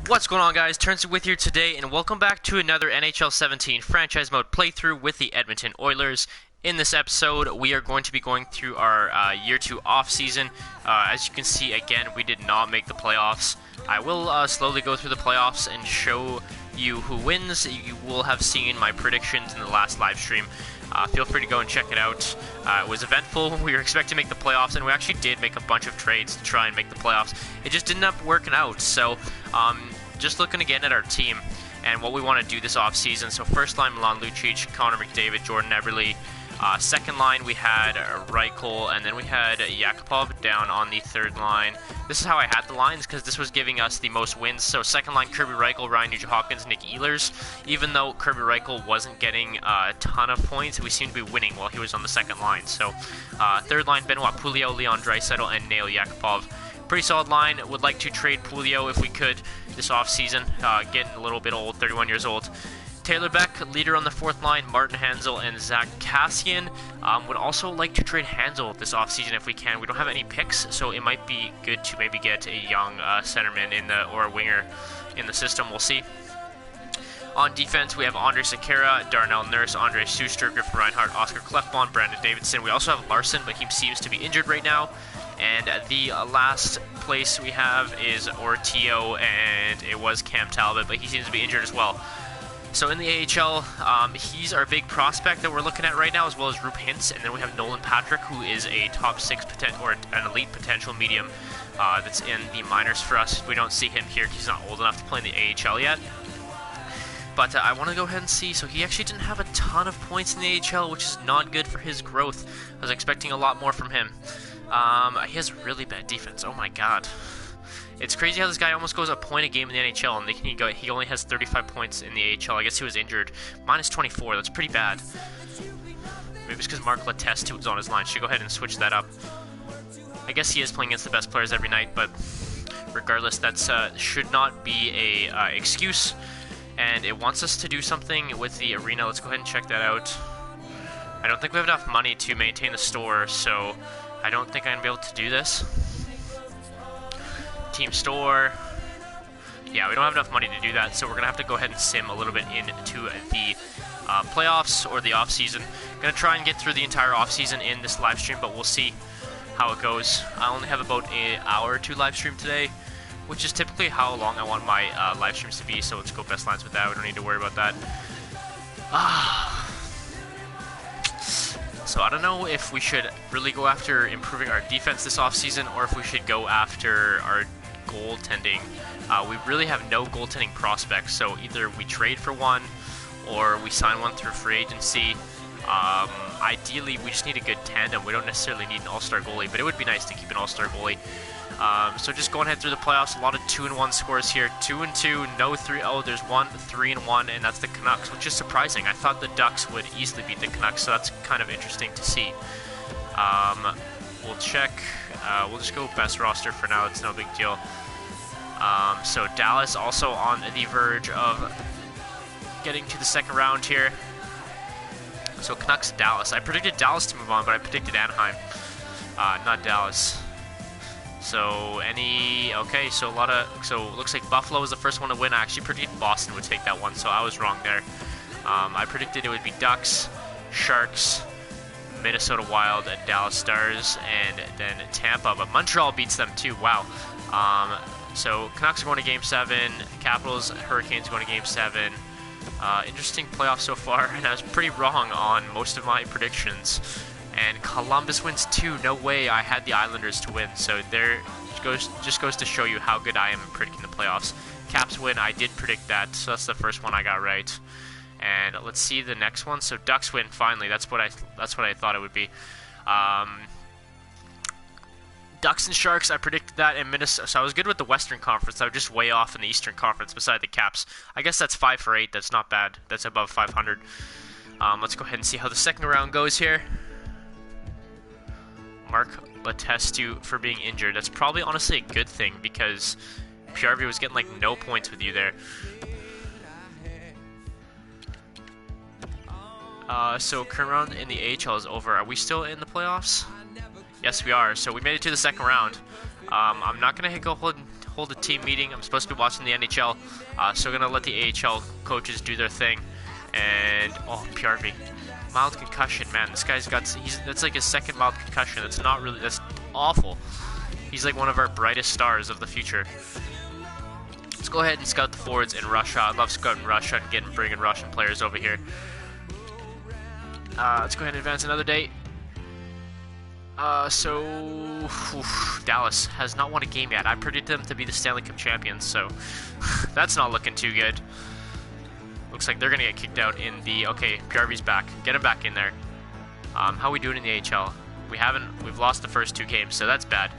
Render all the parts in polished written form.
What's going on, guys? Tournzy with you today, and welcome back to another NHL 17 franchise mode playthrough with the Edmonton Oilers. In this episode, we are going to be going through our Year 2 off-season. As you can see, again, we did not make the playoffs. I will slowly go through the playoffs and show you who wins. You will have seen my predictions in the last live stream. Feel free to go and check it out. It was eventful. We were expecting to make the playoffs, and we actually did make a bunch of trades to try and make the playoffs. It just didn't end up working out, so just looking again at our team and what we want to do this offseason. So first line, Milan Lucic, Connor McDavid, Jordan Eberle. Second line, we had Reichel, and then we had Yakupov down on the third line. This is how I had the lines, because this was giving us the most wins. So second line, Kirby Reichel, Ryan Nugent-Hopkins, Nick Ehlers. Even though Kirby Reichel wasn't getting a ton of points, we seemed to be winning while he was on the second line. So third line, Benoit Pouliot, Leon Draisaitl, and Nail Yakupov. Pretty solid line. Would like to trade Pouliot if we could this offseason. Getting a little bit old, 31 years old. Taylor Beck, leader on the fourth line, Martin Hanzal, and Zach Kassian. Would also like to trade Hanzal this offseason if we can. We don't have any picks, so it might be good to maybe get a young centerman or a winger in the system. We'll see. On defense, we have Andre Sekera, Darnell Nurse, Andre Suster, Griffin Reinhardt, Oscar Klefbom, Brandon Davidson. We also have Larson, but he seems to be injured right now. And the last place we have is Ortio, and it was Cam Talbot, but he seems to be injured as well. So in the AHL, he's our big prospect that we're looking at right now, as well as Roop Hintz, and then we have Nolan Patrick, who is a top 6 or an elite potential medium that's in the minors for us. We don't see him here because he's not old enough to play in the AHL yet. But I want to go ahead and see. So he actually didn't have a ton of points in the AHL, which is not good for his growth. I was expecting a lot more from him. He has really bad defense. Oh my god. It's crazy how this guy almost goes a point a game in the NHL, and he only has 35 points in the AHL. I guess he was injured. Minus 24. That's pretty bad. Maybe it's because Mark Letestu was on his line. Should go ahead and switch that up. I guess he is playing against the best players every night, but regardless, that should not be a excuse. And it wants us to do something with the arena. Let's go ahead and check that out. I don't think we have enough money to maintain the store, so I don't think I'm going to be able to do this. Team store. Yeah, we don't have enough money to do that, so we're going to have to go ahead and sim a little bit into the playoffs or the off-season. Going to try and get through the entire off-season in this live stream, but we'll see how it goes. I only have about an hour to live stream today, which is typically how long I want my live streams to be, so let's go best lines with that. We don't need to worry about that. So I don't know if we should really go after improving our defense this offseason, or if we should go after our goaltending. We really have no goaltending prospects, so either we trade for one or we sign one through free agency. Ideally, we just need a good tandem. We don't necessarily need an all-star goalie, but it would be nice to keep an all-star goalie. So just going ahead through the playoffs, a lot of 2-1 scores here. 2-2, no 3. Oh, there's 3-1, and that's the Canucks, which is surprising. I thought the Ducks would easily beat the Canucks, so that's kind of interesting to see. We'll check. We'll just go best roster for now. It's no big deal. So Dallas also on the verge of getting to the second round here. So Canucks, Dallas. I predicted Dallas to move on, but I predicted Anaheim, not Dallas. So okay, so it looks like Buffalo was the first one to win. I actually predicted Boston would take that one, so I was wrong there. I predicted it would be Ducks, Sharks, Minnesota Wild, and Dallas Stars, and then Tampa, but Montreal beats them too. Wow. So Canucks are going to Game 7, Capitals, Hurricanes going to Game 7. Interesting playoff so far, and I was pretty wrong on most of my predictions. And Columbus wins 2. No way I had the Islanders to win. So there just goes to show you how good I am in predicting the playoffs. Caps win. I did predict that, so that's the first one I got right. And let's see the next one. So Ducks win finally. That's what I thought it would be. Ducks and Sharks. I predicted that in Minnesota. So I was good with the Western Conference. I was just way off in the Eastern Conference beside the Caps. I guess that's 5 for 8. That's not bad. That's above 500. Let's go ahead and see how the second round goes here. Mark Letestu for being injured. That's probably honestly a good thing, because PRV was getting like no points with you there. So current round in the AHL is over. Are we still in the playoffs? Yes, we are. So we made it to the second round. I'm not gonna go hold a team meeting. I'm supposed to be watching the NHL, so we're gonna let the AHL coaches do their thing. And oh, PRV, mild concussion, man. This guy's got that's like his second mild concussion. That's awful. He's like one of our brightest stars of the future. Let's go ahead and scout the forwards in Russia. I love scouting Russia and bringing Russian players over here. Let's go ahead and advance another day. Dallas has not won a game yet. I predicted them to be the Stanley Cup champions, so that's not looking too good. Looks like they're gonna get kicked out in the. Okay, PRV's back. Get him back in there. How are we doing in the AHL? We've lost the first 2 games, so that's bad.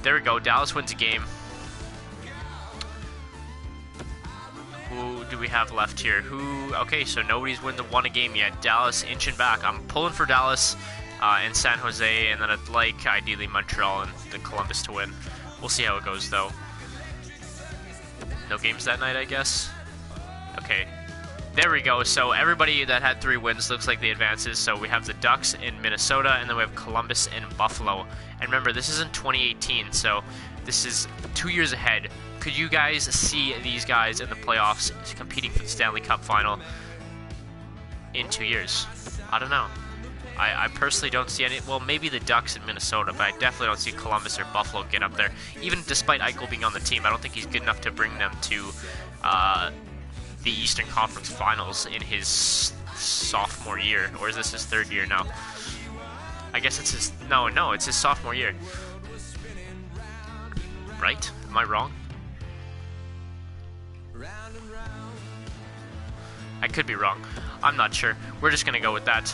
There we go. Dallas wins a game. Who do we have left here? Okay, so nobody's won a game yet. Dallas inching back. I'm pulling for Dallas and San Jose, and then I'd like ideally Montreal and the Columbus to win. We'll see how it goes though. No games that night, I guess. Okay, there we go. So everybody that had 3 wins looks like they advances. So we have the Ducks in Minnesota, and then we have Columbus and Buffalo. And remember, this is in 2018, so this is 2 years ahead. Could you guys see these guys in the playoffs competing for the Stanley Cup final in 2 years? I don't know. I personally don't see any. Well, maybe the Ducks in Minnesota, but I definitely don't see Columbus or Buffalo get up there. Even despite Eichel being on the team, I don't think he's good enough to bring them to the Eastern Conference Finals in his sophomore year. Or is this his 3rd year now? I guess it's his. No, it's his sophomore year. Right? Am I wrong? I could be wrong. I'm not sure. We're just going to go with that.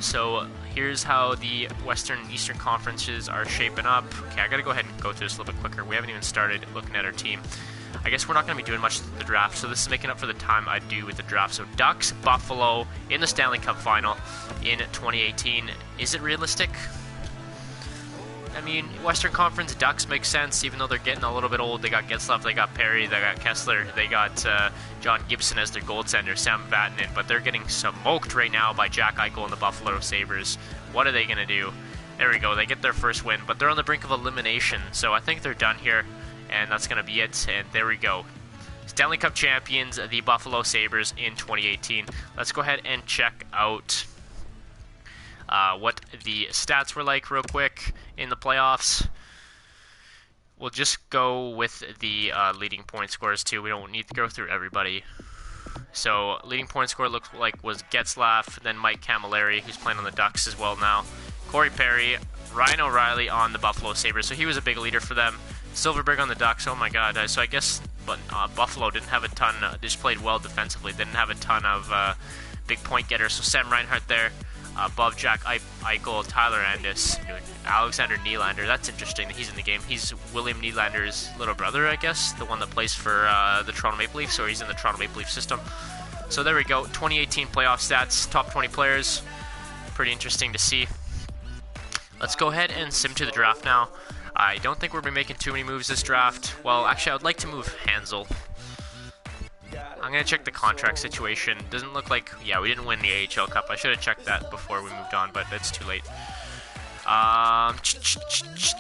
So here's how the Western and Eastern Conferences are shaping up. Okay, I got to go ahead and go through this a little bit quicker. We haven't even started looking at our team. I guess we're not going to be doing much with the draft, so this is making up for the time I do with the draft. So Ducks, Buffalo in the Stanley Cup final in 2018. Is it realistic? I mean, Western Conference Ducks make sense, even though they're getting a little bit old. They got Getzlaf, they got Perry, they got Kessler, they got John Gibson as their goaltender, Sam Vatanen, but they're getting smoked right now by Jack Eichel and the Buffalo Sabres. What are they going to do? There we go, they get their first win, but they're on the brink of elimination, so I think they're done here, and that's going to be it, and there we go. Stanley Cup champions, the Buffalo Sabres in 2018. Let's go ahead and check out what the stats were like real quick in the playoffs. We'll just go with the leading point scorers too. We don't need to go through everybody. So leading point scorer looks like was Getzlaf, then Mike Camilleri, who's playing on the Ducks as well now. Corey Perry, Ryan O'Reilly on the Buffalo Sabres, so he was a big leader for them. Silverberg on the Ducks, oh my god. So I guess Buffalo didn't have a ton, they just played well defensively, didn't have a ton of big point getters. So Sam Reinhart there. Above Jack Eichel, Tyler Andis, Alexander Nylander. That's interesting that he's in the game. He's William Nylander's little brother, I guess, the one that plays for the Toronto Maple Leafs, or he's in the Toronto Maple Leaf system. So there we go, 2018 playoff stats, top 20 players. Pretty interesting to see. Let's go ahead and sim to the draft now. I don't think we're going to be making too many moves this draft. Well, actually, I would like to move Hansel. I'm going to check the contract situation. Doesn't look like... Yeah, we didn't win the AHL Cup. I should have checked that before we moved on, but it's too late.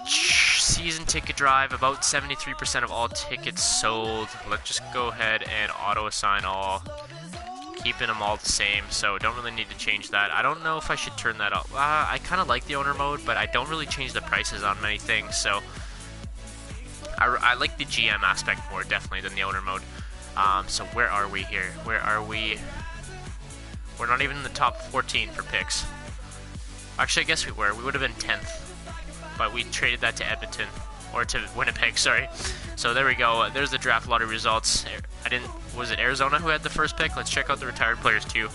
Season ticket drive. About 73% of all tickets sold. Let's just go ahead and auto-assign all. Keeping them all the same, so don't really need to change that. I don't know if I should turn that up. I kind of like the owner mode, but I don't really change the prices on many things, so... I like the GM aspect more, definitely, than the owner mode. So where are we here? Where are we? We're not even in the top 14 for picks. Actually, I guess we were. We would have been 10th. But we traded that to Edmonton. Or to Winnipeg, sorry. So there we go. There's the draft lottery results. Was it Arizona who had the first pick? Let's check out the retired players too.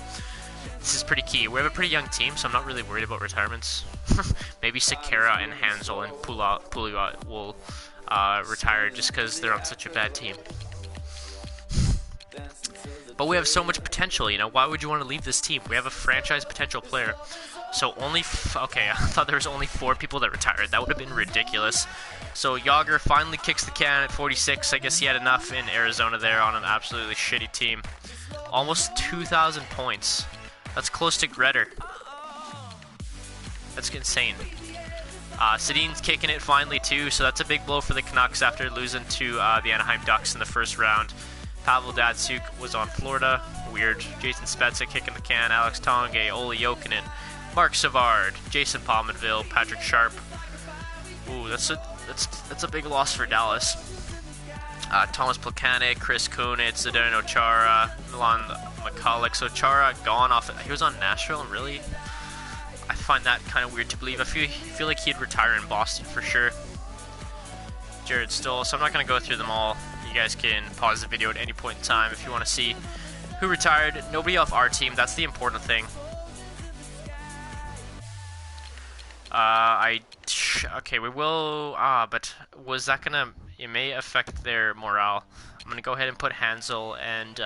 This is pretty key. We have a pretty young team, so I'm not really worried about retirements. Maybe Sekera and Hansel and Puliot will retire just because they're on such a bad team. But we have so much potential, you know. Why would you want to leave this team? We have a franchise potential player. So only... okay, I thought there was only 4 people that retired. That would have been ridiculous. So Yager finally kicks the can at 46. I guess he had enough in Arizona there on an absolutely shitty team. Almost 2,000 points. That's close to Gretter. That's insane. Sedin's kicking it finally too, so that's a big blow for the Canucks after losing to the Anaheim Ducks in the first round. Pavel Datsyuk was on Florida. Weird. Jason Spezza kicking the can. Alex Tonge, Olli Jokinen, Mark Savard, Jason Pominville, Patrick Sharp. Ooh, that's a big loss for Dallas. Thomas Plekanec, Chris Kunitz, Zdeno Chara, Milan Michalek. So Chara gone off. He was on Nashville, really? I find that kind of weird to believe. I feel like he'd retire in Boston for sure. Jared Stoll. So I'm not going to go through them all. You guys can pause the video at any point in time if you want to see who retired. Nobody off our team. That's the important thing. Okay, we will, but was that gonna, it may affect their morale. I'm gonna go ahead and put Hansel and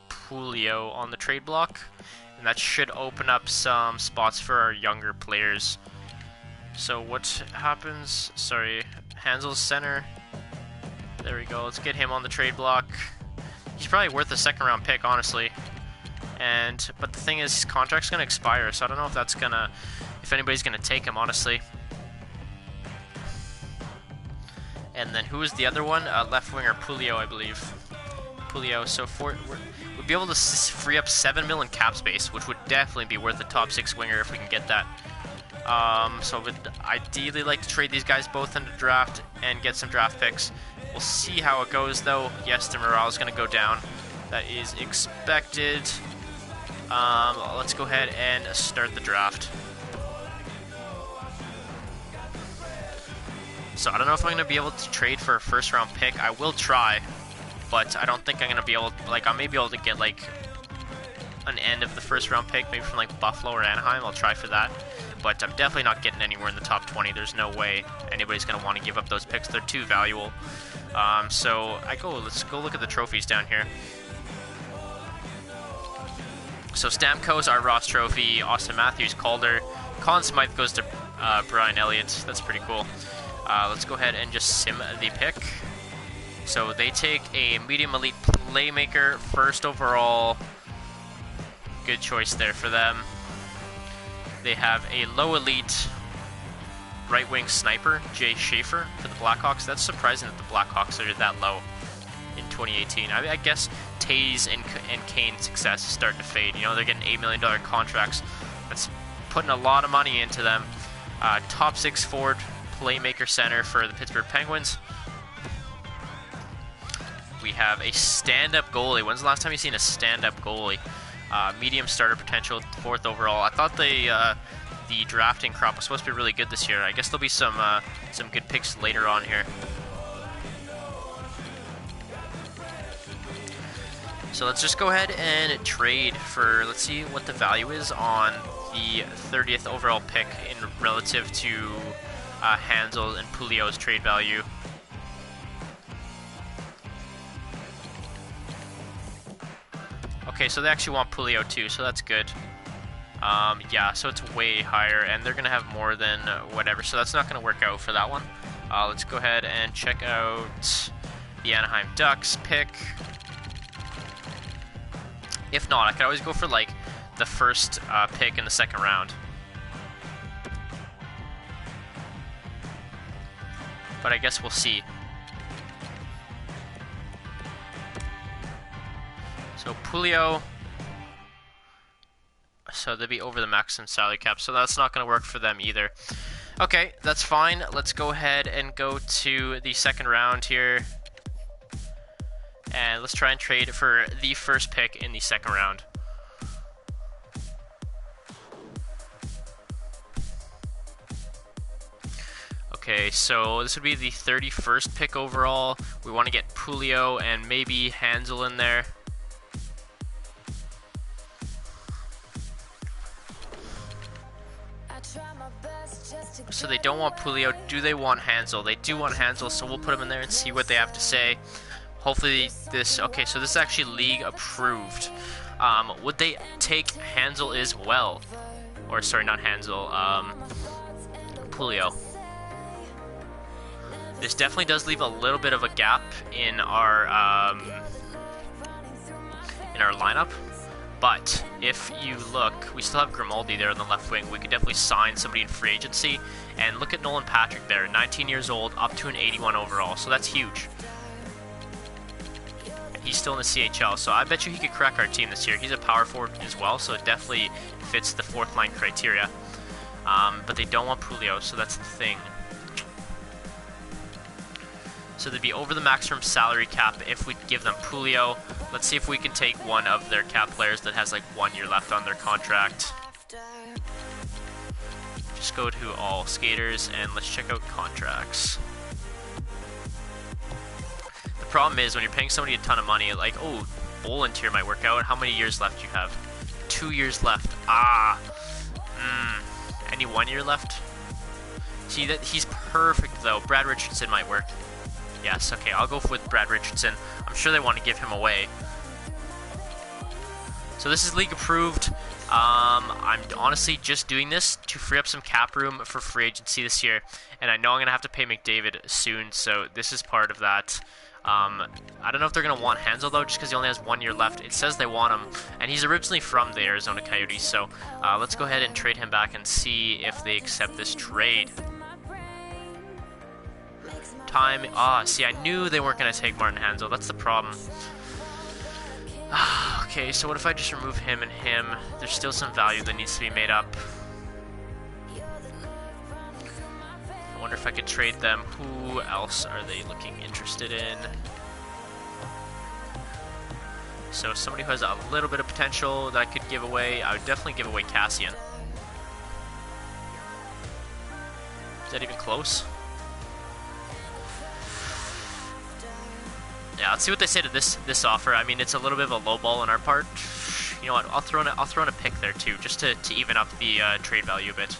Pulio on the trade block, and that should open up some spots for our younger players. So what happens, sorry, Hansel's center, there we go, let's get him on the trade block. He's probably worth a second round pick, honestly. But the thing is, his contract's gonna expire, so I don't know if that's gonna, if anybody's gonna take him, honestly. And then who is the other one? Left winger Pulio, I believe. Pulio. So we'd be able to free up 7 million cap space, which would definitely be worth a top 6 winger if we can get that. So I would ideally like to trade these guys both in the draft and get some draft picks. We'll see how it goes, though. Yes, the morale is going to go down. That is expected. Let's go ahead and start the draft. So I don't know if I'm going to be able to trade for a first round pick. I will try, but I don't think I'm going to be able to, like, I may be able to get like an end of the first round pick, maybe from like Buffalo or Anaheim. I'll try for that, but I'm definitely not getting anywhere in the top 20. There's no way anybody's going to want to give up those picks. They're too valuable. So let's go look at the trophies down here. So Stamkos, our Ross Trophy, Austin Matthews, Calder, Conn Smythe goes to Brian Elliott. That's pretty cool. Let's go ahead and just sim the pick. So they take a medium elite playmaker first overall. Good choice there for them. They have a low elite right wing sniper, Jay Schaefer, for the Blackhawks. That's surprising that the Blackhawks are that low in 2018. I guess Taze and Kane's success is starting to fade. You know, they're getting $8 million contracts. That's putting a lot of money into them. Top 6 forward playmaker center for the Pittsburgh Penguins. We have a stand-up goalie. When's the last time you've seen a stand-up goalie? Medium starter potential, 4th overall. I thought the drafting crop was supposed to be really good this year. I guess there'll be some good picks later on here. So let's just go ahead and trade for, let's see what the value is on the 30th overall pick in relative to Hansel and Pulio's trade value. Okay, so they actually want Pulio too, so that's good. Yeah, so it's way higher, and they're going to have more than whatever, so that's not going to work out for that one. Let's go ahead and check out the Anaheim Ducks pick. If not, I could always go for like the first pick in the second round. But I guess we'll see. So Pulio, so they'll be over the maximum salary cap, so that's not going to work for them either. Okay, that's fine. Let's go ahead and go to the second round here. And let's try and trade for the first pick in the second round. Okay, so this would be the 31st pick overall. We want to get Pulio and maybe Hansel in there. So they don't want Pulio. Do they want Hansel? They do want Hansel, so we'll put him in there and see what they have to say. Hopefully this... Okay, so this is actually league approved. Would they take Hansel as well? Or, sorry, not Hansel. Pulio. This definitely does leave a little bit of a gap in our lineup. But if you look, we still have Grimaldi there on the left wing. We could definitely sign somebody in free agency. And look at Nolan Patrick there, 19 years old, up to an 81 overall. So that's huge. And he's still in the CHL, so I bet you he could crack our team this year. He's a power forward as well, so it definitely fits the fourth line criteria. But they don't want Pulio, so that's the thing. So they'd be over the maximum salary cap if we give them Pulio. Let's see if we can take one of their cap players that has like 1 year left on their contract. Just go to all skaters and let's check out contracts. The problem is when you're paying somebody a ton of money, like, oh, Boland here might work out. How many years left do you have? 2 years left. Any 1 year left? See, that he's perfect though. Brad Richardson might work. Yes, okay, I'll go with Brad Richardson. I'm sure they want to give him away. So this is league approved. I'm honestly just doing this to free up some cap room for free agency this year. And I know I'm going to have to pay McDavid soon, so this is part of that. I don't know if they're going to want Hansel, though, just because he only has 1 year left. It says they want him, and he's originally from the Arizona Coyotes, so let's go ahead and trade him back and see if they accept this trade. See, I knew they weren't going to take Martin Hansel. That's the problem. Okay, so what if I just remove him and him? There's still some value that needs to be made up. I wonder if I could trade them. Who else are they looking interested in? So somebody who has a little bit of potential that I could give away. I would definitely give away Cassian. Is that even close? Yeah, let's see what they say to this offer. I mean, it's a little bit of a low ball on our part. You know what? I'll throw in a pick there too, just to even up the trade value a bit.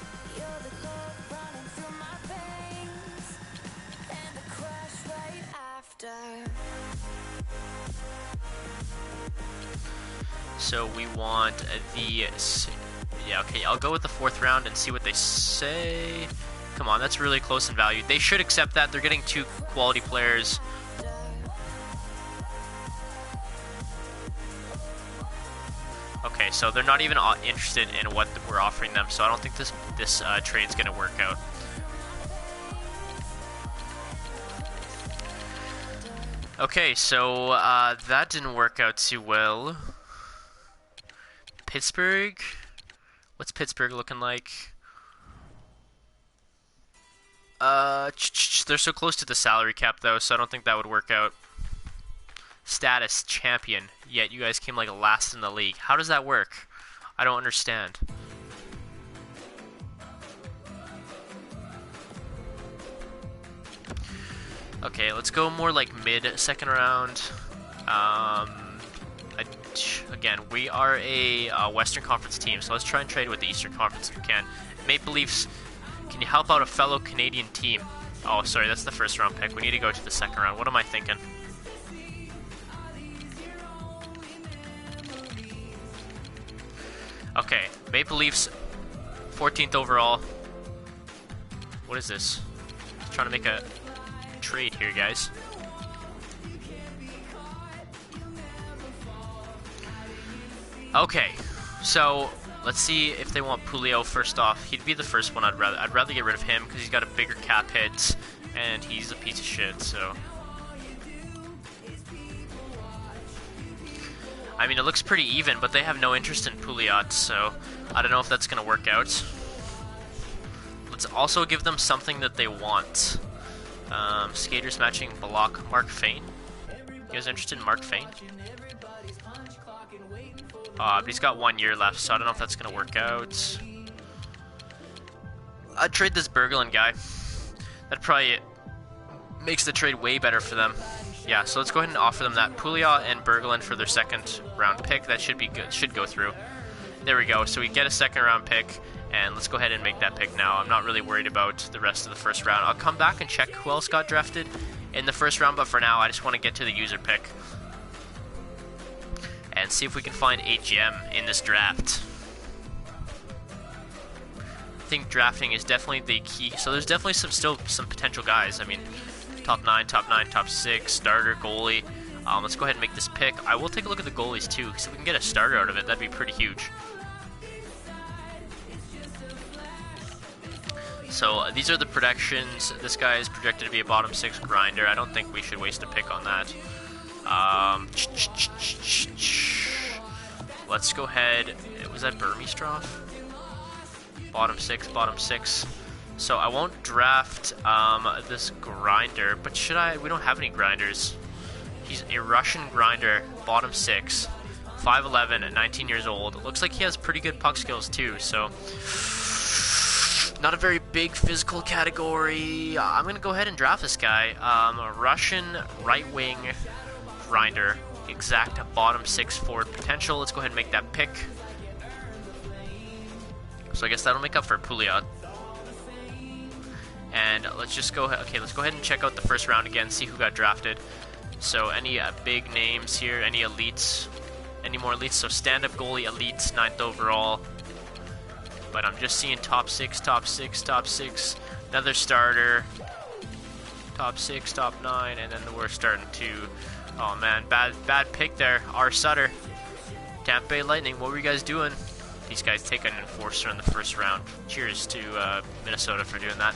So we want yeah, okay, I'll go with the 4th round and see what they say. Come on, that's really close in value. They should accept that. They're getting 2 quality players. Okay, so they're not even interested in what we're offering them, so I don't think this trade's going to work out. Okay, so that didn't work out too well. Pittsburgh? What's Pittsburgh looking like? They're so close to the salary cap, though, so I don't think that would work out. Status champion, yet you guys came like last in the league. How does that work? I don't understand. Okay, let's go more like mid-second round. Again, we are a Western Conference team, so let's try and trade with the Eastern Conference if we can. Maple Leafs, can you help out a fellow Canadian team? Oh, sorry, that's the 1st round pick. We need to go to the 2nd round. What am I thinking? Okay, Maple Leafs, 14th overall. What is this? I'm trying to make a trade here, guys. Okay, so let's see if they want Pulio first off. He'd be the first one I'd rather get rid of him because he's got a bigger cap hit and he's a piece of shit, so. I mean, it looks pretty even, but they have no interest in Pouliot, so I don't know if that's going to work out. Let's also give them something that they want. Skaters matching Balak, Mark Fane. You guys interested in Mark Fane? But he's got 1 year left, so I don't know if that's going to work out. I'd trade this Berglund guy. That probably makes the trade way better for them. Yeah, so let's go ahead and offer them that. Pouliot and Berglund for their 2nd round pick. That should be good. Should go through. There we go. So we get a 2nd round pick, and let's go ahead and make that pick now. I'm not really worried about the rest of the 1st round. I'll come back and check who else got drafted in the 1st round, but for now, I just want to get to the user pick and see if we can find a gem in this draft. I think drafting is definitely the key. So there's definitely still some potential guys. I mean, top 9, top 6, starter, goalie. Let's go ahead and make this pick. I will take a look at the goalies too, so we can get a starter out of it. That'd be pretty huge. So these are the predictions. This guy is projected to be a bottom 6 grinder. I don't think we should waste a pick on that. Let's go ahead. Was that Burmistrov? Bottom 6, bottom 6. So I won't draft this grinder, but should I? We don't have any grinders. He's a Russian grinder, bottom 6, 5'11", at 19 years old. Looks like he has pretty good puck skills too, so not a very big physical category. I'm going to go ahead and draft this guy. A Russian right-wing grinder, exact bottom 6 forward potential. Let's go ahead and make that pick. So I guess that'll make up for Pouliot. And let's just go ahead. Okay, let's go ahead and check out the first round again, see who got drafted. So any big names here, any elites, any more elites? So stand-up goalie elites, 9th overall. But I'm just seeing top 6, top 6, top 6. Another starter, top 6, top 9, and then we're starting to. Oh man, bad pick there. R. Sutter, Tampa Bay Lightning. What were you guys doing? These guys take an enforcer in the first round. Cheers to Minnesota for doing that.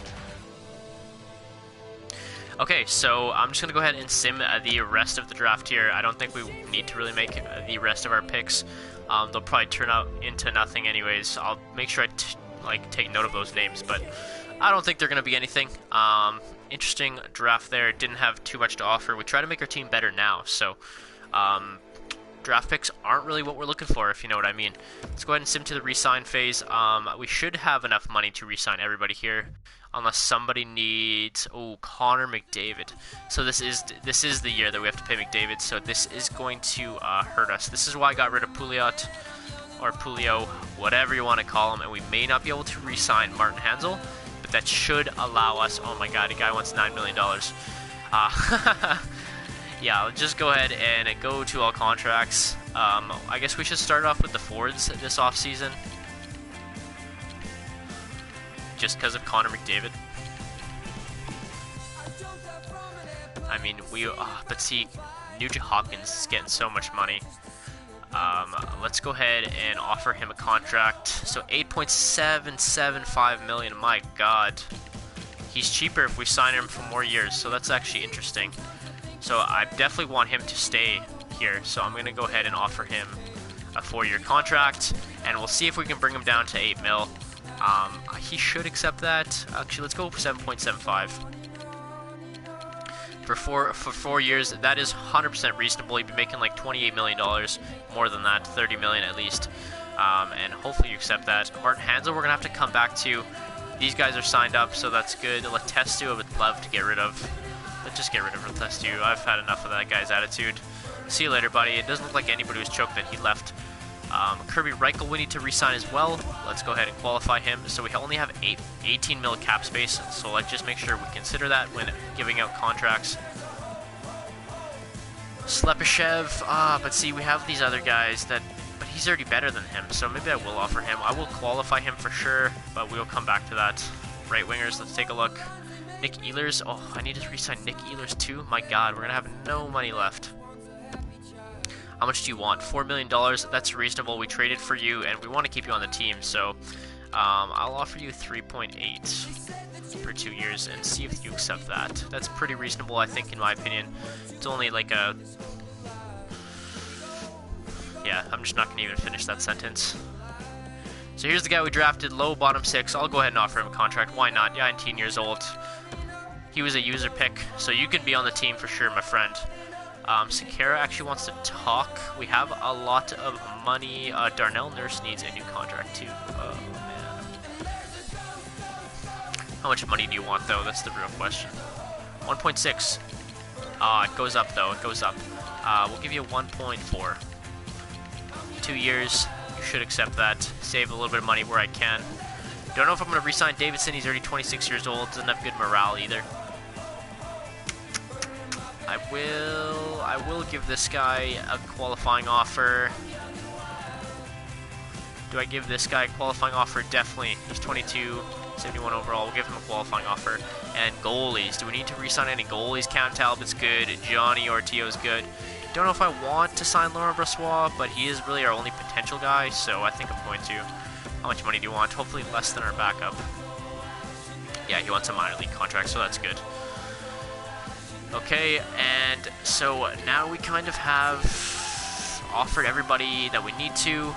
Okay, so I'm just going to go ahead and sim the rest of the draft here. I don't think we need to really make the rest of our picks. They'll probably turn out into nothing anyways. I'll make sure I take note of those names, but I don't think they're going to be anything. Interesting draft there. Didn't have too much to offer. We try to make our team better now, so draft picks aren't really what we're looking for, if you know what I mean. Let's go ahead and sim to the re-sign phase. We should have enough money to re-sign everybody here, unless somebody needs. Oh, Connor McDavid. So this is the year that we have to pay McDavid. So this is going to hurt us. This is why I got rid of Pouliot or Pulio, whatever you want to call him, and we may not be able to re-sign Martin Hansel, but that should allow us. Oh my God, a guy wants $9 million. Yeah, let's just go ahead and go to all contracts. I guess we should start off with the forwards this offseason, just because of Connor McDavid. I mean, but see, Nugent Hopkins is getting so much money. Let's go ahead and offer him a contract. So $8.775 million. My God, he's cheaper if we sign him for more years. So that's actually interesting. So I definitely want him to stay here. So I'm going to go ahead and offer him a 4-year contract, and we'll see if we can bring him down to $8 million. He should accept that. Actually, let's go for 7.75 for 4 years. That is 100% reasonable. You'd be making like $28 million, more than that, $30 million at least. And hopefully you accept that. Martin Hansel, we're gonna have to come back to. These guys are signed up, so that's good. Letestu, I would love to get rid of. Let's just get rid of Letestu. I've had enough of that guy's attitude. See you later, buddy. It doesn't look like anybody was choked that he left. Kirby Reichel we need to re-sign as well. Let's go ahead and qualify him. So we only have 18 mil cap space, so let's just make sure we consider that when giving out contracts. Slepyshev, but see, we have these other guys but he's already better than him, so maybe I will offer him. I will qualify him for sure, but we'll come back to that. Right wingers, let's take a look. Nick Ehlers, oh, I need to re-sign Nick Ehlers too. My God, we're gonna have no money left. How much do you want? $4 million. That's reasonable. We traded for you, and we want to keep you on the team. So I'll offer you 3.8 for 2 years and see if you accept that. That's pretty reasonable, I think, in my opinion. It's only like a... Yeah, I'm just not going to even finish that sentence. So here's the guy we drafted, low bottom 6. I'll go ahead and offer him a contract. Why not? Yeah, 19 years old. He was a user pick, so you can be on the team for sure, my friend. Sakara actually wants to talk. We have a lot of money. Darnell Nurse needs a new contract too. Oh man. How much money do you want though? That's the real question. 1.6. It goes up though. It goes up. We'll give you 1.4. 2 years. You should accept that. Save a little bit of money where I can. Don't know if I'm going to re-sign Davidson. He's already 26 years old. Doesn't have good morale either. I will give this guy a qualifying offer. Do I give this guy a qualifying offer? Definitely. He's 22. He's 71 overall. We'll give him a qualifying offer. And goalies. Do we need to re-sign any goalies? Cam Talbot's good. Johnny Ortio's good. Don't know if I want to sign Laurent Brossois, but he is really our only potential guy, so I think I'm going to. How much money do you want? Hopefully less than our backup. Yeah, he wants a minor league contract, so that's good. Okay, and so now we kind of have offered everybody that we need to,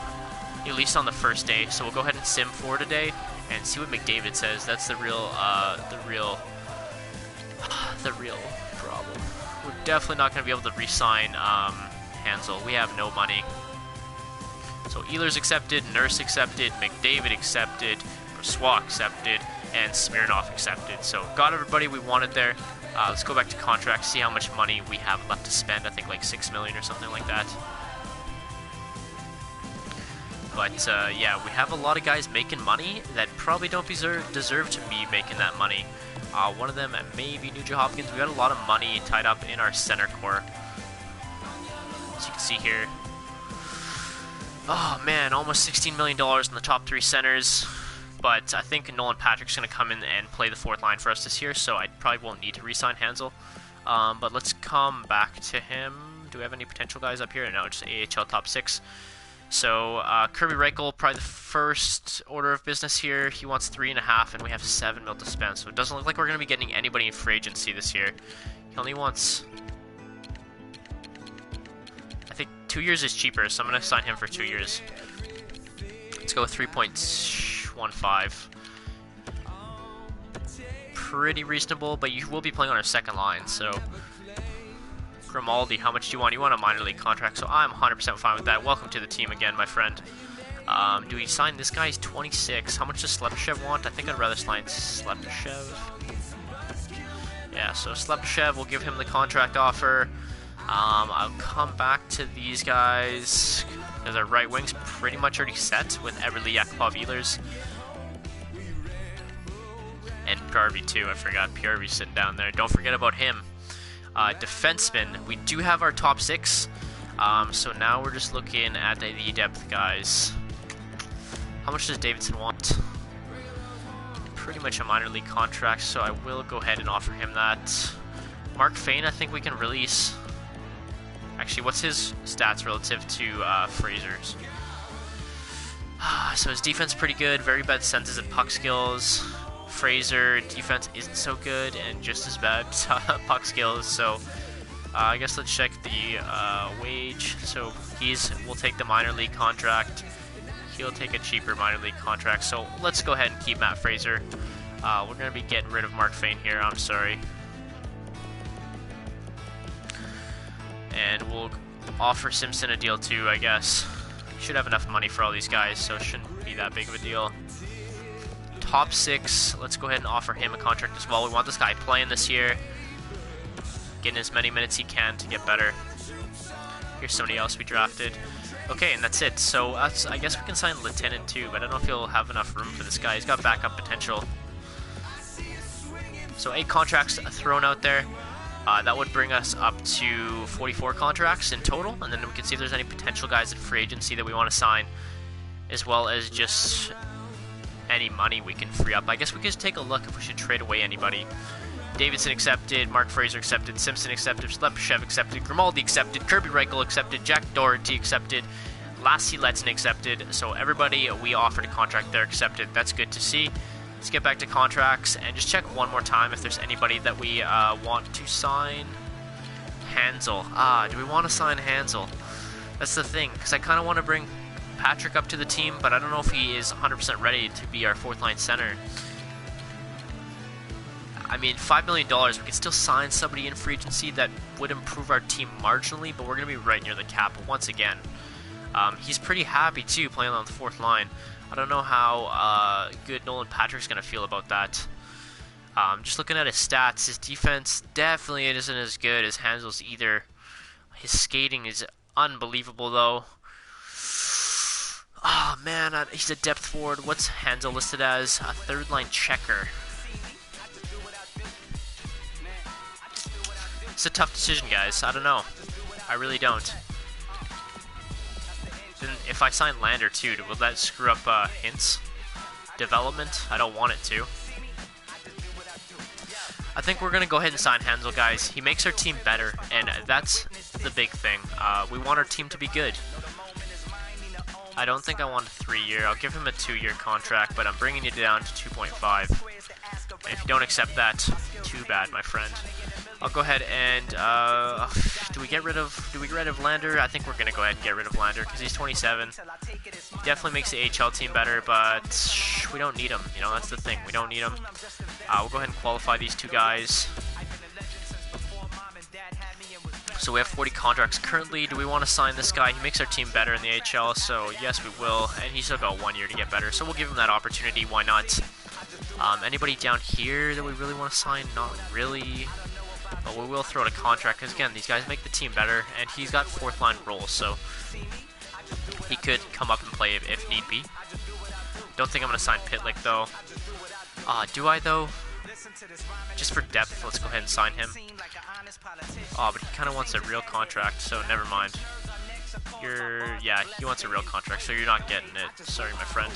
at least on the first day. So we'll go ahead and sim for today and see what McDavid says. That's the real problem. We're definitely not going to be able to re-sign Hansel. We have no money. So Ehlers accepted, Nurse accepted, McDavid accepted, Brossois accepted, and Smirnoff accepted. So got everybody we wanted there. Let's go back to contracts, see how much money we have left to spend. I think like 6 million or something like that. But yeah, we have a lot of guys making money that probably don't deserve to be making that money. One of them may be Nugent Hopkins. We got a lot of money tied up in our center core, as you can see here. Oh man, almost $16 million in the top 3 centers. But I think Nolan Patrick's going to come in and play the 4th line for us this year, so I probably won't need to re-sign Hansel. But let's come back to him. Do we have any potential guys up here? No, just AHL top 6. So Kirby Reichel, probably the first order of business here. He wants 3.5, and we have 7 mil to spend. So it doesn't look like we're going to be getting anybody in free agency this year. He only wants, I think 2 years is cheaper, so I'm going to sign him for 2 years. Let's go with 3.15. Pretty reasonable, but you will be playing on our second line, so Grimaldi, how much do you want? You want a minor league contract, so I'm 100% fine with that. Welcome to the team again, my friend. Do we sign this guy? He's 26. How much does Slepyshev want? I think I'd rather sign Slepyshev. Yeah, so Slepyshev, we'll give him the contract offer. I'll come back to these guys because our right wing's pretty much already set with Everly, Yakupov, Ehlers. And PRV too, I forgot. PRV's sitting down there. Don't forget about him. Defenseman, we do have our top 6. So now we're just looking at the depth guys. How much does Davidson want? Pretty much a minor league contract, so I will go ahead and offer him that. Mark Fane, I think we can release. Actually, what's his stats relative to Fraser's? So his defense pretty good, very bad senses and puck skills. Fraser, defense isn't so good and just as bad puck skills, so I guess let's check the wage. So we'll take the minor league contract. He'll take a cheaper minor league contract, so let's go ahead and keep Matt Fraser. We're going to be getting rid of Mark Fane here, I'm sorry. And we'll offer Simpson a deal too, I guess. Should have enough money for all these guys, so it shouldn't be that big of a deal. Top 6, let's go ahead and offer him a contract as well. We want this guy playing this year, getting as many minutes he can to get better. Here's somebody else we drafted. Okay, and that's it. So I guess we can sign Lieutenant too, but I don't know if he'll have enough room for this guy. He's got backup potential. So 8 contracts thrown out there. That would bring us up to 44 contracts in total, and then we can see if there's any potential guys in free agency that we want to sign, as well as just any money we can free up. I guess we could just take a look if we should trade away anybody. Davidson accepted, Mark Fraser accepted, Simpson accepted, Slepyshev accepted, Grimaldi accepted, Kirby Reichel accepted, Jack Doherty accepted, Lassie Letson accepted. So everybody we offered a contract there accepted. That's good to see. Let's get back to contracts and just check one more time if there's anybody that we want to sign. Hansel. Do we want to sign Hansel? That's the thing, because I kind of want to bring Patrick up to the team, but I don't know if he is 100% ready to be our 4th line center. I mean, $5 million, we could still sign somebody in free agency that would improve our team marginally, but we're going to be right near the cap once again. He's pretty happy, too, playing on the 4th line. I don't know how good Nolan Patrick's going to feel about that. Just looking at his stats, his defense definitely isn't as good as Hansel's either. His skating is unbelievable, though. Oh, man, he's a depth forward. What's Hansel listed as? A 3rd-line checker. It's a tough decision, guys. I don't know. I really don't. Then if I sign Lander too, will that screw up Hint's development? I don't want it to. I think we're going to go ahead and sign Hansel, guys. He makes our team better, and that's the big thing. We want our team to be good. I don't think I want a 3-year. I'll give him a 2-year contract, but I'm bringing it down to 2.5. And if you don't accept that, too bad, my friend. I'll go ahead and, do we get rid of Lander? I think we're going to go ahead and get rid of Lander because he's 27. He definitely makes the AHL team better, but we don't need him. You know, that's the thing. We don't need him. We'll go ahead and qualify these 2 guys. So we have 40 contracts currently. Do we want to sign this guy? He makes our team better in the AHL, so yes, we will. And he's still got 1 year to get better, so we'll give him that opportunity. Why not? Anybody down here that we really want to sign? Not really. But we will throw out a contract because, again, these guys make the team better, and he's got 4th line roles, so he could come up and play if need be. Don't think I'm going to sign Pitlick, though. Do I, though? Just for depth, let's go ahead and sign him. Oh, but he kind of wants a real contract, so never mind. Yeah, he wants a real contract, so you're not getting it. Sorry, my friend.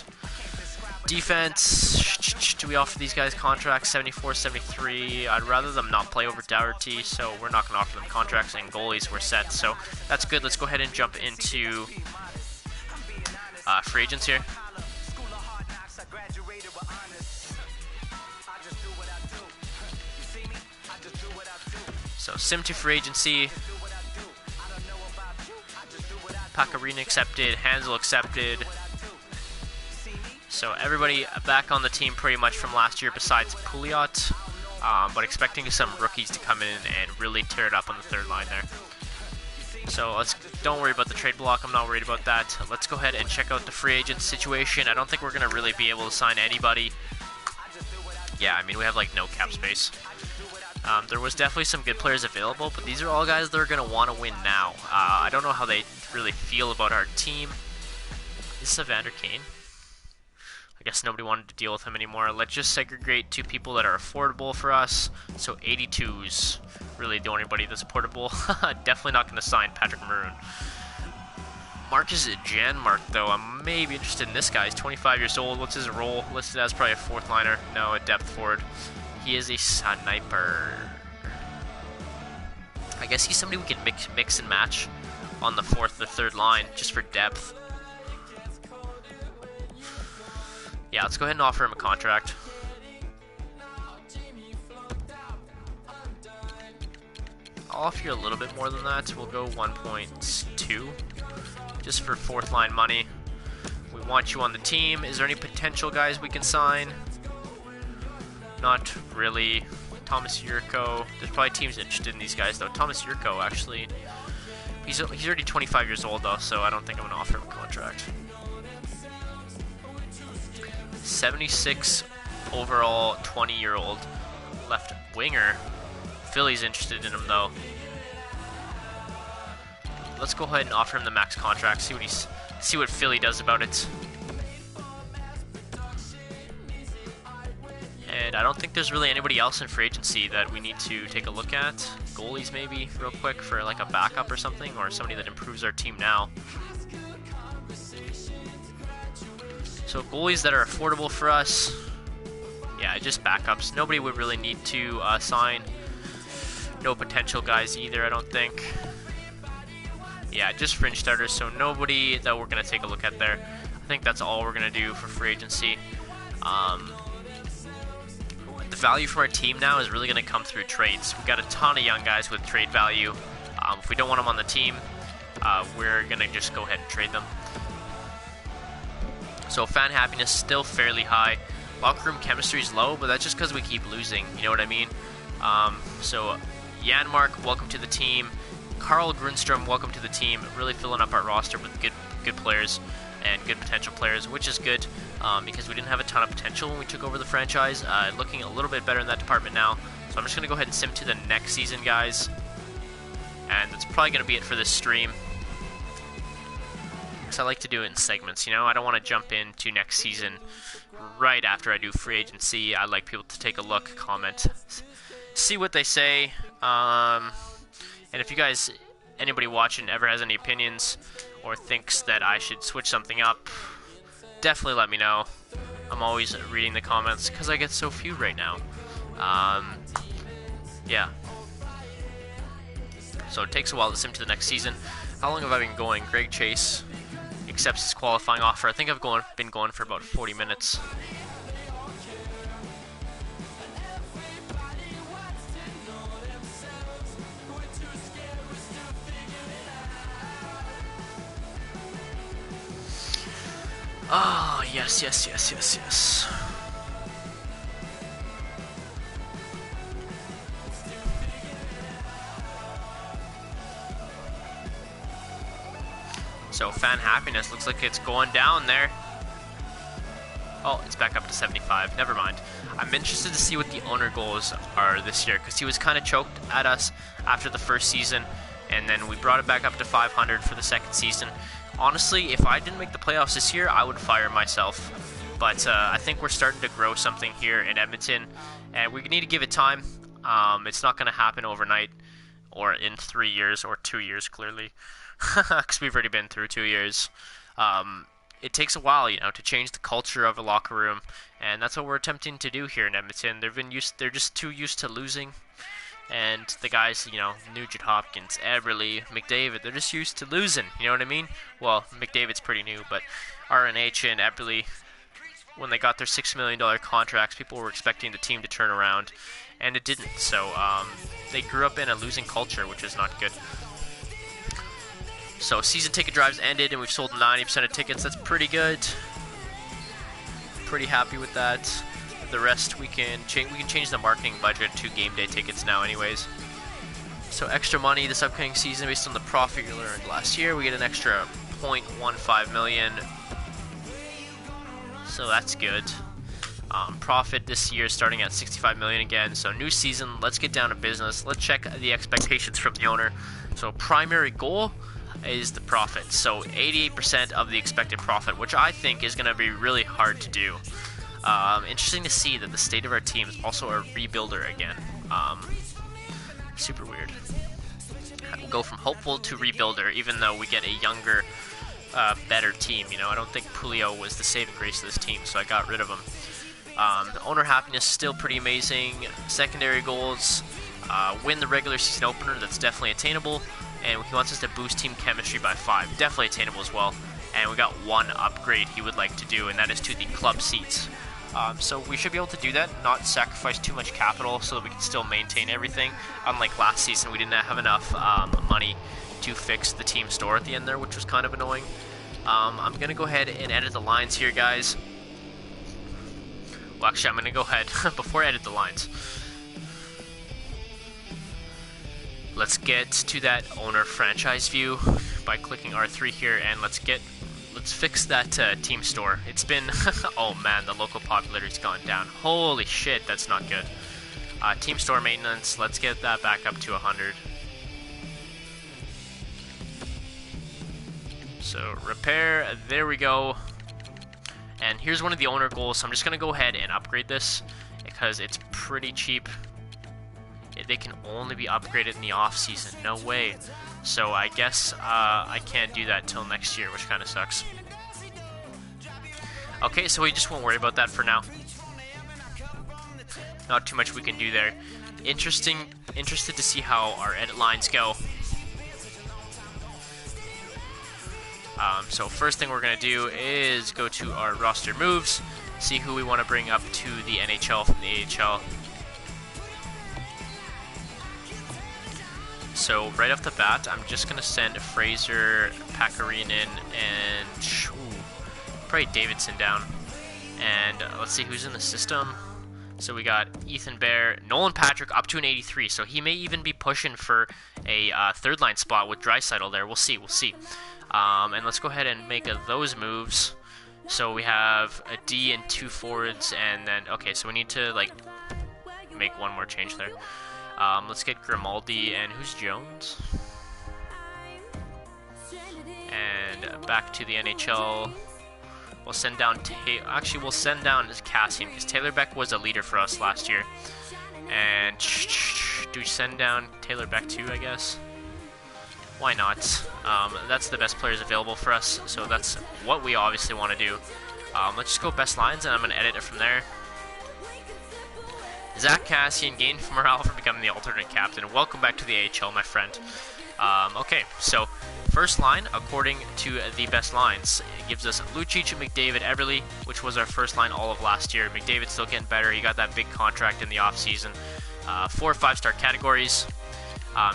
Defense, do we offer these guys contracts? 74, 73. I'd rather them not play over Dougherty, so we're not going to offer them contracts, and goalies were set, so that's good. Let's go ahead and jump into free agents here. So, Sim to free agency. Pacarina accepted. Hansel accepted. So, everybody back on the team pretty much from last year besides Pouliot. But expecting some rookies to come in and really tear it up on the 3rd line there. So, don't worry about the trade block. I'm not worried about that. Let's go ahead and check out the free agent situation. I don't think we're going to really be able to sign anybody. Yeah, I mean, we have like no cap space. There was definitely some good players available, but these are all guys that are going to want to win now. I don't know how they really feel about our team. Is this Evander Kane? I guess nobody wanted to deal with him anymore. Let's just segregate 2 people that are affordable for us. So 82's really the only body that's affordable. Definitely not going to sign Patrick Maroon. Marcus Janmark, though, I may be interested in this guy. He's 25 years old. What's his role? Listed as probably a 4th liner. No, a depth forward. He is a sniper. I guess he's somebody we can mix and match on the 4th or 3rd line just for depth. Yeah, let's go ahead and offer him a contract. I'll offer you a little bit more than that. We'll go 1.2 just for 4th line money. We want you on the team. Is there any potential guys we can sign? Not really. Thomas Yurko. There's probably teams interested in these guys, though. Thomas Yurko, actually. He's already 25 years old, though, so I don't think I'm going to offer him a contract. 76 overall, 20-year-old left winger. Philly's interested in him, though. Let's go ahead and offer him the max contract. See what Philly does about it. And I don't think there's really anybody else in free agency that we need to take a look at. Goalies maybe, real quick, for like a backup or something, or somebody that improves our team now. So goalies that are affordable for us, yeah, just backups. Nobody would really need to sign. No potential guys either, I don't think. Yeah, just fringe starters, so nobody that we're going to take a look at there. I think that's all we're going to do for free agency. The value for our team now is really going to come through trades. We've got a ton of young guys with trade value. If we don't want them on the team, we're going to just go ahead and trade them. So fan happiness still fairly high. Locker room chemistry is low, but that's just because we keep losing. You know what I mean? So Janmark, welcome to the team. Carl Grundstrom, welcome to the team. Really filling up our roster with good players and good potential players, which is good because we didn't have a ton of potential when we took over the franchise. Looking a little bit better in that department now. So I'm just going to go ahead and sim to the next season, guys. And that's probably going to be it for this stream. Because I like to do it in segments, you know? I don't want to jump into next season right after I do free agency. I like people to take a look, comment, see what they say. And if you guys, anybody watching ever has any opinions or thinks that I should switch something up, definitely let me know. I'm always reading the comments because I get so few right now. Yeah. So it takes a while to sim to the next season. How long have I been going? Greg Chase accepts his qualifying offer. I think I've been going for about 40 minutes. Oh, yes, yes, yes, yes, yes. So fan happiness looks like it's going down there. Oh, it's back up to 75. Never mind. I'm interested to see what the owner goals are this year, because he was kind of choked at us after the first season, and then we brought it back up to 500 for the second season. Honestly, if I didn't make the playoffs this year, I would fire myself. But I think we're starting to grow something here in Edmonton, and we need to give it time. It's not going to happen overnight, or in 3 years, or 2 years, clearly. Because we've already been through 2 years. It takes a while, you know, to change the culture of a locker room, and that's what we're attempting to do here in Edmonton. They're just too used to losing, and the guys, you know, Nugent Hopkins, Eberle, McDavid, they're just used to losing. You know what I mean? Well, McDavid's pretty new, but RNH and Eberle, when they got their $6 million contracts, people were expecting the team to turn around, and it didn't. So they grew up in a losing culture, which is not good. So season ticket drives ended, and we've sold 90% of tickets. That's pretty good. Pretty happy with that. The rest we can change the marketing budget to game day tickets now, anyways. So extra money this upcoming season based on the profit you earned last year. We get an extra 0.15 million. So that's good. Profit this year starting at 65 million again. So new season. Let's get down to business. Let's check the expectations from the owner. So primary goal is the profit, so 88% of the expected profit, which I think is going to be really hard to do. Interesting to see that the state of our team is also a rebuilder again. Super weird. We'll go from hopeful to rebuilder, even though we get a younger, better team. You know, I don't think Pulio was the saving grace of this team, so I got rid of him. Owner happiness still pretty amazing. Secondary goals, win the regular season opener. That's definitely attainable. And he wants us to boost team chemistry by 5. Definitely attainable as well. And we got one upgrade he would like to do, and that is to the club seats. So we should be able to do that, not sacrifice too much capital so that we can still maintain everything. Unlike last season, we didn't have enough money to fix the team store at the end there, which was kind of annoying. I'm going to go ahead and edit the lines here, guys. Well, actually, I'm going to go ahead before I edit the lines. Let's get to that owner franchise view by clicking R3 here, and let's fix that team store. It's been, oh man, the local popularity's gone down. Holy shit, that's not good. Team store maintenance, let's get that back up to 100. So repair, there we go. And here's one of the owner goals, so I'm just gonna go ahead and upgrade this because it's pretty cheap. They can only be upgraded in the off season. No way. So I guess I can't do that till next year, which kind of sucks. Okay, so we just won't worry about that for now. Not too much we can do there. Interested to see how our edit lines go. So first thing we're gonna do is go to our roster moves, see who we want to bring up to the NHL from the AHL. So right off the bat, I'm just going to send Fraser, Pakarinen, and probably Davidson down. And let's see who's in the system. So we got Ethan Bear, Nolan Patrick up to an 83. So he may even be pushing for a third line spot with Draisaitl there. We'll see. And let's go ahead and make those moves. So we have a D and 2 forwards, and then, okay, so we need to like make one more change there. Let's get Grimaldi, and who's Jones? And back to the NHL. We'll send down we'll send down Cassian, because Taylor Beck was a leader for us last year. And do we send down Taylor Beck too, I guess? Why not? That's the best players available for us, so that's what we obviously want to do. Let's just go best lines, and I'm going to edit it from there. Zach Cassian gained morale for becoming the alternate captain. Welcome back to the AHL, my friend. Okay, so first line, according to the best lines, it gives us Lucic, McDavid, Everly, which was our first line all of last year. McDavid's still getting better. He got that big contract in the offseason. 4 5-star categories.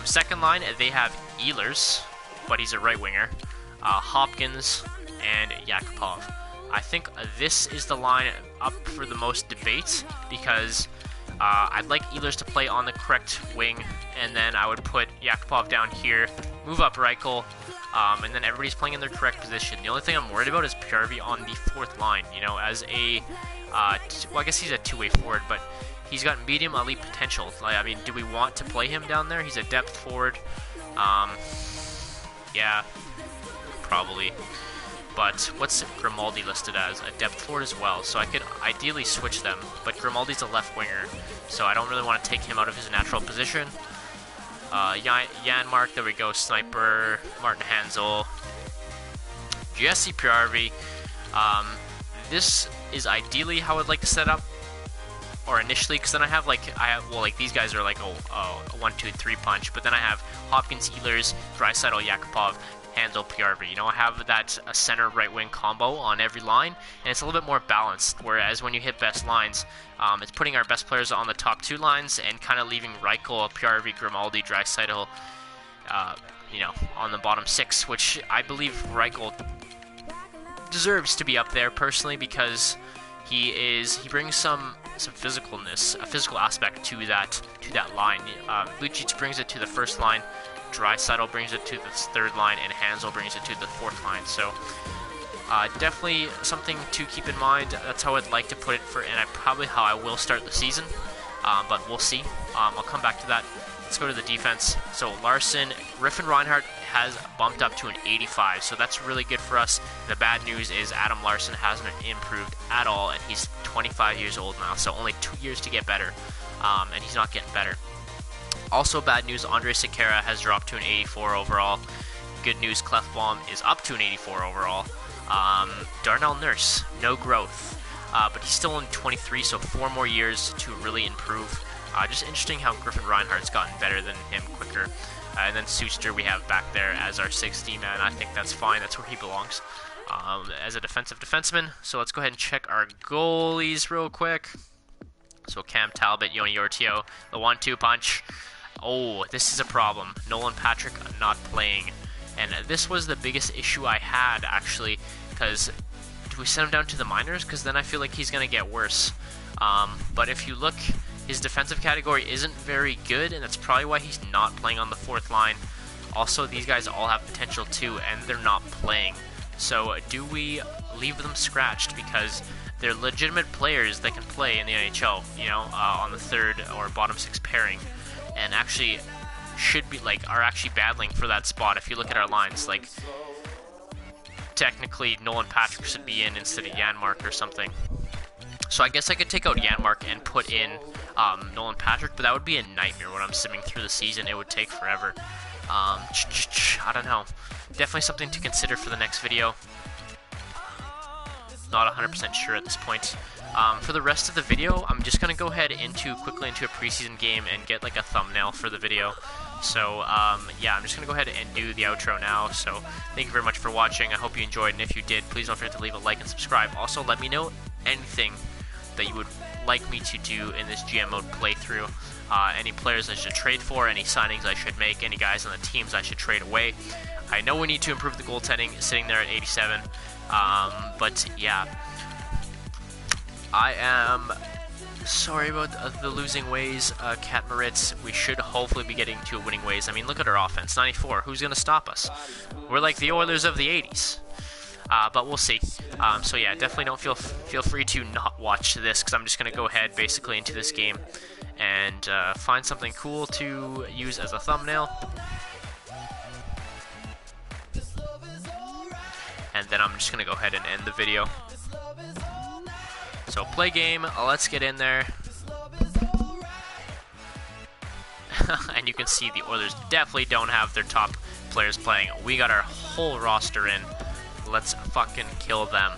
Second line, they have Ehlers, but he's a right winger. Hopkins and Yakupov. I think this is the line up for the most debate because I'd like Ehlers to play on the correct wing, and then I would put Yakupov down here, move up Reichel, and then everybody's playing in their correct position. The only thing I'm worried about is PRV on the fourth line, you know, as a, well, I guess he's a two-way forward, but he's got medium elite potential. Like, I mean, do we want to play him down there? He's a depth forward. Yeah, probably. But what's Grimaldi listed as? A depth forward as well, so I could ideally switch them. But Grimaldi's a left winger, so I don't really want to take him out of his natural position. Janmark, there we go, Sniper, Martin Hansel, Jesse PRV. This is ideally how I'd like to set up, or initially, because then I have like, these guys are like a 1-2-3 punch, but then I have Hopkins, Ehlers, Draisaitl, Yakupov, Handle, PRV. You know, I have that center right wing combo on every line, and it's a little bit more balanced, whereas when you hit best lines, it's putting our best players on the top 2 lines and kind of leaving Reichel, PRV, Grimaldi, Draisaitl, you know, on the bottom 6, which I believe Reichel deserves to be up there personally, because he brings some physicalness, a physical aspect to that line. Lucic brings it to the first line, Draisaitl brings it to the third line, and Hansel brings it to the fourth line. So definitely something to keep in mind. That's how I'd like to put it and probably how I will start the season. But we'll see. I'll come back to that. Let's go to the defense. So Larson, Griffin Reinhart has bumped up to an 85, so that's really good for us. The bad news is Adam Larson hasn't improved at all, and he's 25 years old now, so only 2 years to get better, and he's not getting better. Also bad news, Andre Sekera has dropped to an 84 overall. Good news, Clefbaum is up to an 84 overall. Darnell Nurse, no growth, but he's still only 23, so 4 more years to really improve. Just interesting how Griffin Reinhart's gotten better than him quicker. And then Suster we have back there as our 60 man. I think that's fine. That's where he belongs as a defensive defenseman. So let's go ahead and check our goalies real quick. So Cam Talbot, Yoni Ortio, the 1-2 punch. Oh, this is a problem. Nolan Patrick not playing. And this was the biggest issue I had, actually, because do we send him down to the minors? Because then I feel like he's going to get worse. But if you look, his defensive category isn't very good, and that's probably why he's not playing on the fourth line. Also, these guys all have potential too, and they're not playing. So do we leave them scratched? Because they're legitimate players that can play in the NHL, you know, on the third or bottom 6 pairing, and actually should be are actually battling for that spot. If you look at our lines, like technically Nolan Patrick should be in instead of Janmark or something. So I guess I could take out Janmark and put in Nolan Patrick, but that would be a nightmare when I'm simming through the season. It would take forever. I don't know. Definitely something to consider for the next video. Not 100% sure at this point. For the rest of the video, I'm just going to go ahead quickly into a preseason game and get like a thumbnail for the video. So yeah, I'm just going to go ahead and do the outro now. So thank you very much for watching. I hope you enjoyed, and if you did, please don't forget to leave a like and subscribe. Also, let me know anything that you would like me to do in this GM mode playthrough. Any players I should trade for, any signings I should make, any guys on the teams I should trade away. I know we need to improve the goaltending, sitting there at 87. But yeah, I am sorry about the losing ways, Kat Moritz. We should hopefully be getting to winning ways. I mean, look at our offense, 94. Who's going to stop us? We're like the Oilers of the 80s. But we'll see. So yeah, definitely don't feel free to not watch this, because I'm just going to go ahead basically into this game and find something cool to use as a thumbnail. And then I'm just going to go ahead and end the video. So play game, let's get in there. And you can see the Oilers definitely don't have their top players playing. We got our whole roster in. Let's fucking kill them.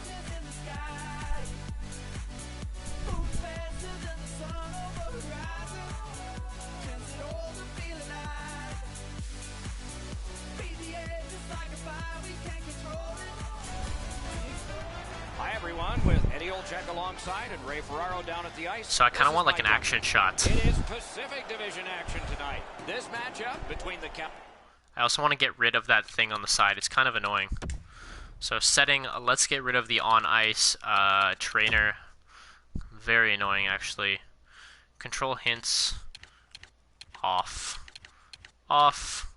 Belichick alongside and Ray Ferraro down at the ice. So I kind of want like an action shot. It is Pacific Division action tonight. This matchup between the I also want to get rid of that thing on the side. It's kind of annoying. So setting, let's get rid of the on-ice trainer. Very annoying, actually. Control hints. Off. Off.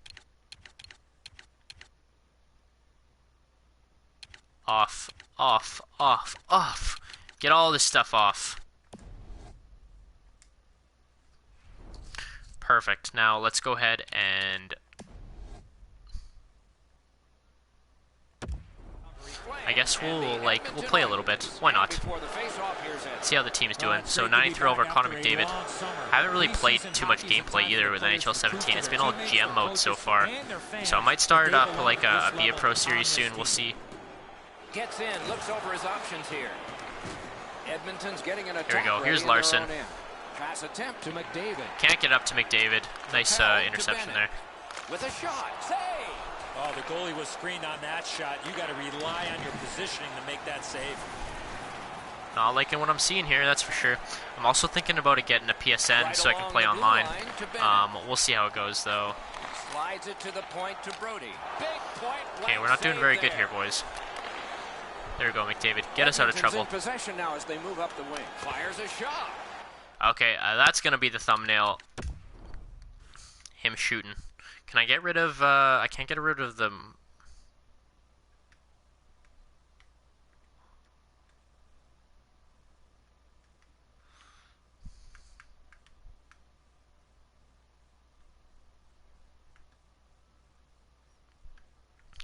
Off. Off. Off. Off. Get all this stuff off. Perfect. Now let's go ahead and... I guess we'll play a little bit. Why not? See how the team's doing. So 93 over Connor McDavid. I haven't really played too much gameplay either with NHL 17. It's been all GM mode so far. So I might start up like a Be a Pro series soon. We'll see. Gets in, looks over his options here. Edmonton's getting an attack. Here we go. Here's Larson. Pass attempt to McDavid. Can't get up to McDavid. Nice interception there. With a shot. Save. Oh, the goalie was screened on that shot. You got to rely on your positioning to make that save. Not liking what I'm seeing here, that's for sure. I'm also thinking about getting a PSN so I can play online. We'll see how it goes, though. Slides it to the point to Brody. Big point. Okay, we're not doing very good here, boys. There we go, McDavid. Get us out of trouble. In possession now as they move up the wing. Fires a shot. Okay, that's gonna be the thumbnail. Him shooting. Can I get rid of? I can't get rid of them.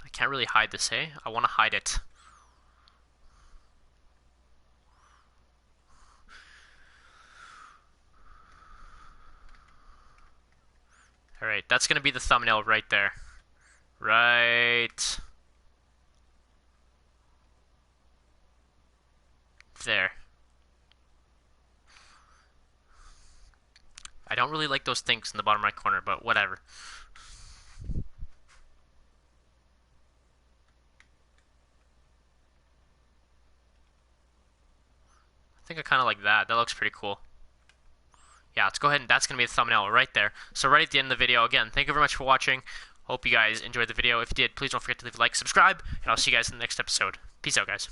I can't really hide this, hey? I want to hide it. Alright, that's going to be the thumbnail right there. Right there. I don't really like those things in the bottom right corner, but whatever. I think I kind of like that. That looks pretty cool. Yeah, let's go ahead and that's going to be the thumbnail right there. So right at the end of the video, again, thank you very much for watching. Hope you guys enjoyed the video. If you did, please don't forget to leave a like, subscribe, and I'll see you guys in the next episode. Peace out, guys.